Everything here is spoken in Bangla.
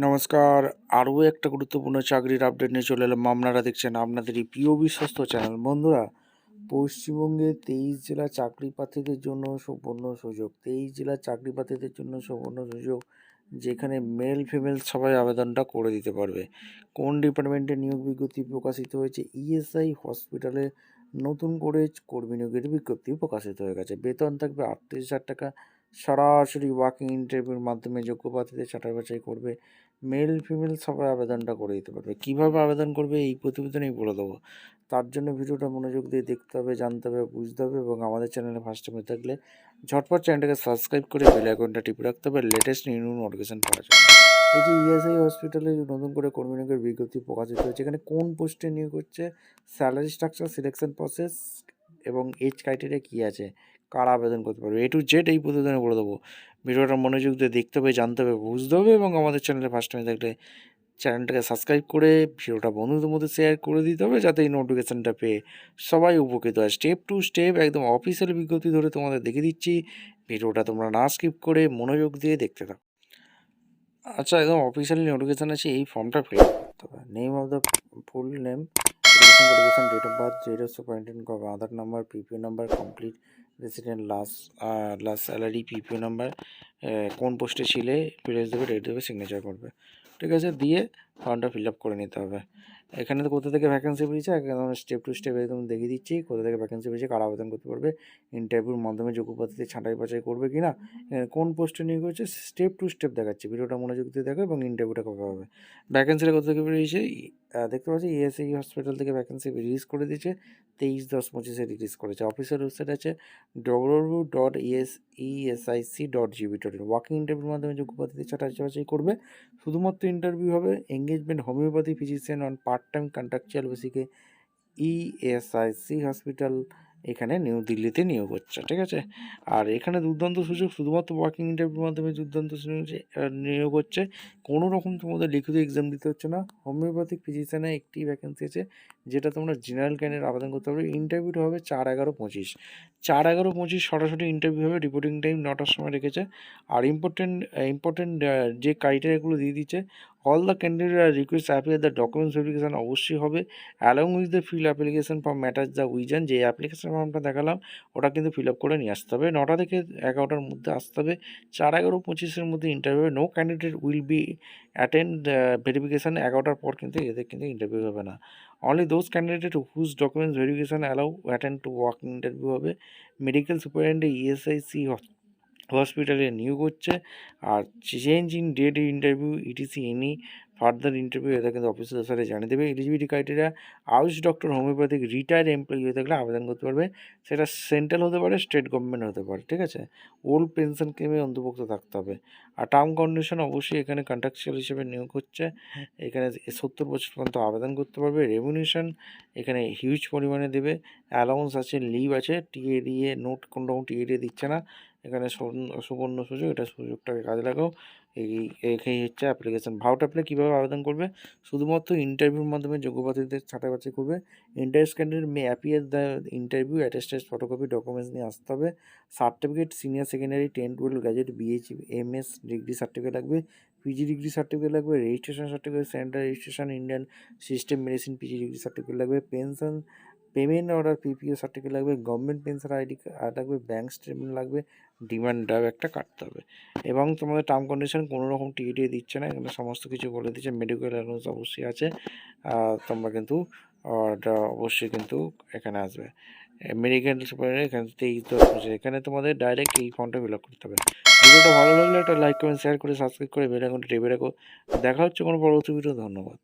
নমস্কার। আরও একটা গুরুত্বপূর্ণ চাকরির আপডেট নিয়ে চলে এলাম। আপনারা দেখছেন আপনাদের এই প্রিয় বিশ্বস্ত চ্যানেল। বন্ধুরা, পশ্চিমবঙ্গে 23 জেলা চাকরি প্রার্থীদের জন্য সুবর্ণ সুযোগ। 23 জেলার চাকরি প্রার্থীদের জন্য সুবর্ণ সুযোগ, যেখানে মেল ফিমেল সবাই আবেদনটা করে দিতে পারবে। কোন ডিপার্টমেন্টে নিয়োগ বিজ্ঞপ্তি প্রকাশিত হয়েছে? ইএসআই হসপিটালে নতুন করে কর্মী নিয়োগের বিজ্ঞপ্তি প্রকাশিত হয়ে গেছে। বেতন থাকবে 38,000 টাকা। সরাসরি ওয়াকিং ইন্টারভিউর মাধ্যমে যোগ্য প্রার্থীদের ছাঁটাই বাছাই করবে। মেল ফিমেল সবাই আবেদনটা করে দিতে পারবে। কীভাবে আবেদন করবে এই প্রতিবেদনেই বলে দেবো। তার জন্য ভিডিওটা মনোযোগ দিয়ে দেখতে হবে, জানতে হবে, বুঝতে হবে এবং আমাদের চ্যানেলে ফার্স্ট টাইম থাকলে ঝটপট চ্যানেলটাকে সাবস্ক্রাইব করে বেল আইকনটা টিপে রাখতে হবে লেটেস্ট নিউ নোটিফিকেশন পাওয়ার জন্য। এই যে ইএসআই হসপিটালে নতুন করে কর্মী নিয়োগের বিজ্ঞপ্তি প্রকাশিত হয়েছে, এখানে কোন পোস্টে নিয়োগ হচ্ছে, স্যালারি স্ট্রাকচার, সিলেকশন প্রসেস এবং এজ ক্রাইটেরিয়া কী আছে, কারা আবেদন করতে পারবে, A to Z এই প্রতিবেদনে বলে দেবো। ভিডিওটা মনোযোগ দিয়ে দেখতে হবে, জানতে হবে, বুঝতে হবে এবং আমাদের চ্যানেলে ফার্স্ট টাইম থাকলে চ্যানেলটাকে সাবস্ক্রাইব করে ভিডিওটা বন্ধুদের মধ্যে শেয়ার করে দিতে হবে, যাতে এই নোটিফিকেশানটা পেয়ে সবাই উপকৃত হয়। স্টেপ টু স্টেপ একদম অফিসিয়াল বিজ্ঞপ্তি ধরে তোমাদের দেখিয়ে দিচ্ছি। ভিডিওটা তোমরা না স্কিপ করে মনোযোগ দিয়ে দেখতে থাকো। আচ্ছা, একদম অফিসিয়ালি নোটিফিকেশান আছে, এই ফর্মটা ফিল আপ করতে হবে। Name of the full name, education, date of birth, xerox of identity card, Aadhaar number, PPO number, complete resident, last salary, PPO number, কোন পোস্টে ছিলে, প্লেস দেবে, ডেট দেবে, সিগনেচার করবে। ঠিক আছে, দিয়ে ফর্মটা ফিল আপ করে নিতে হবে। এখানে তো কোথা থেকে ভ্যাকেন্সি বেরিয়েছে একদম স্টেপ টু স্টেপ একদম দেখিয়ে দিচ্ছি কোথা থেকে ভ্যাকেন্সি বেরিয়েছে, কারা আবেদন করতে পারবে, ইন্টারভিউর মাধ্যমে যোগ্য প্রার্থীদের ছাঁটাই বাছাই করবে কি না, কোন পোস্টে নিয়োগ হচ্ছে, স্টেপ টু স্টেপ দেখাচ্ছি। ভিডিওটা মনোযোগ দিয়ে দেখো এবং ইন্টারভিউটা কবে হবে। ভ্যাকেন্সিটা কোথা থেকে বেরিয়েছে দেখতে পাচ্ছি, ইএসআই হসপিটাল থেকে ভ্যাকেন্সি রিলিজ করে দিয়েছে। 23/10/25 রিলিজ করেছে। অফিসিয়াল ওয়েবসাইট আছে www.esic.gov.in। ওয়াকিং ইন্টারভিউর মাধ্যমে যোগ্য প্রার্থীদের ছাঁটাই বাছাই করবে। শুধুমাত্র ইন্টারভিউ হবে। Engagement homeopathy physician on part time contractual বেসিকে ইএসআইসি হসপিটাল এখানে নিউ দিল্লিতে নিয়োগ হচ্ছে। ঠিক আছে, আর এখানে দুর্দান্ত সুযোগ, শুধুমাত্র ওয়াকিং ইন্টারভিউর মাধ্যমে দুর্দান্ত নিয়োগ হচ্ছে। কোনো রকম তোমাদের লিখিত এক্সাম দিতে হচ্ছে না। হোমিওপ্যাথিক ফিজিশিয়ানে একটি ভ্যাকেন্সি আছে, যেটা তোমরা জেনারেল ক্যান্ডিডেট আবেদন করতে পারবে। ইন্টারভিউটা হবে 4/11/25। 4/11/25 সরাসরি ইন্টারভিউ হবে। রিপোর্টিং টাইম 9টার সময় রেখেছে। আর ইম্পর্টেন্ট যে ক্রাইটেরিয়াগুলো দিয়ে দিচ্ছে, all the candidate are request appear the documents verification অবশ্যই হবে, along with the fill application form matters the উইজন। যে অ্যাপ্লিকেশন ফর্মটা দেখালাম ওটা কিন্তু ফিল আপ করে নিয়ে আসতে হবে। 9টা থেকে 11টার মধ্যে আসতে হবে। 4/11/25 মধ্যে ইন্টারভিউ হবে। No candidate will be attend verification. 11টার পর কিন্তু এদের কিন্তু ইন্টারভিউ হবে না। Only those candidate whose documents verification allow attend to walking interview হবে। মেডিকেল সুপারিনটেন্ডেন্ট ইএসআইসি হসপিটালে নিয়োগ হচ্ছে। আর change in date interview etc any further interview এটা কিন্তু অফিসের সাথে জানিয়ে দেবে। Eligibility criteria, AYUSH doctor homeopathic retired employee হয়ে থাকলে আবেদন করতে পারবে। সেটা সেন্ট্রাল হতে পারে, স্টেট গভর্নমেন্ট হতে পারে। ঠিক আছে, ওল্ড পেনশন স্কিমে অন্তর্ভুক্ত থাকতে হবে। আর টার্ম কন্ডিশন অবশ্যই এখানে কন্ট্রাকচুয়াল হিসেবে নিয়োগ হচ্ছে। এখানে 70 বছর পর্যন্ত আবেদন করতে পারবে। রেমুনেশন এখানে হিউজ পরিমাণে দেবে। অ্যালাউন্স আছে, লিভ আছে। টিএডিএ নোট, কোনো রকম টিএডিএ দিচ্ছে না। এখানে সুবর্ণ সুযোগ, এটা সুযোগটাকে কাজে লাগাও। এই হচ্ছে অ্যাপ্লিকেশান। ভাউট অ্যাপ্লাই কীভাবে আবেদন করবে, শুধুমাত্র ইন্টারভিউর মাধ্যমে যোগ্য প্রার্থীদের ছাঁটাই বাছাই করবে। Interest candidate may appear the interview attested photocopy documents নিয়ে আসতে হবে। Certificate, senior secondary 10-12 graduate, BHMS degree certificate লাগবে, পিজি ডিগ্রি সার্টিফিকেট লাগবে, registration certificate, centre registration, Indian system medicine PG degree certificate লাগবে, pension payment order PPO certificate লাগবে, গভর্নমেন্ট পেনশন আইডি কার্ড লাগবে, ব্যাঙ্ক স্টেটমেন্ট লাগবে, ডিমান্ড ড্রাফট একটা কাটতে হবে। এবং তোমাদের টার্ম কন্ডিশন কোনো রকম টিএডিএ দিচ্ছে না, এখানে সমস্ত কিছু বলে দিচ্ছে। মেডিকেল অ্যালাউন্স অবশ্যই আছে। তোমরা কিন্তু এটা অবশ্যই কিন্তু এখানে আসবে। মেডিকেল সুপার এখানে 23/10/25 এখানে তোমাদের ডাইরেক্ট এই ফর্মটা ফিল আপ করতে হবে। ভিডিওটা ভালো লাগলে একটা লাইক কমেন্ট শেয়ার করে সাবস্ক্রাইব করে বেল আইকনটা টিপে রাখো। দেখা হচ্ছে কোনো পরবর্তী ভিডিও। ধন্যবাদ।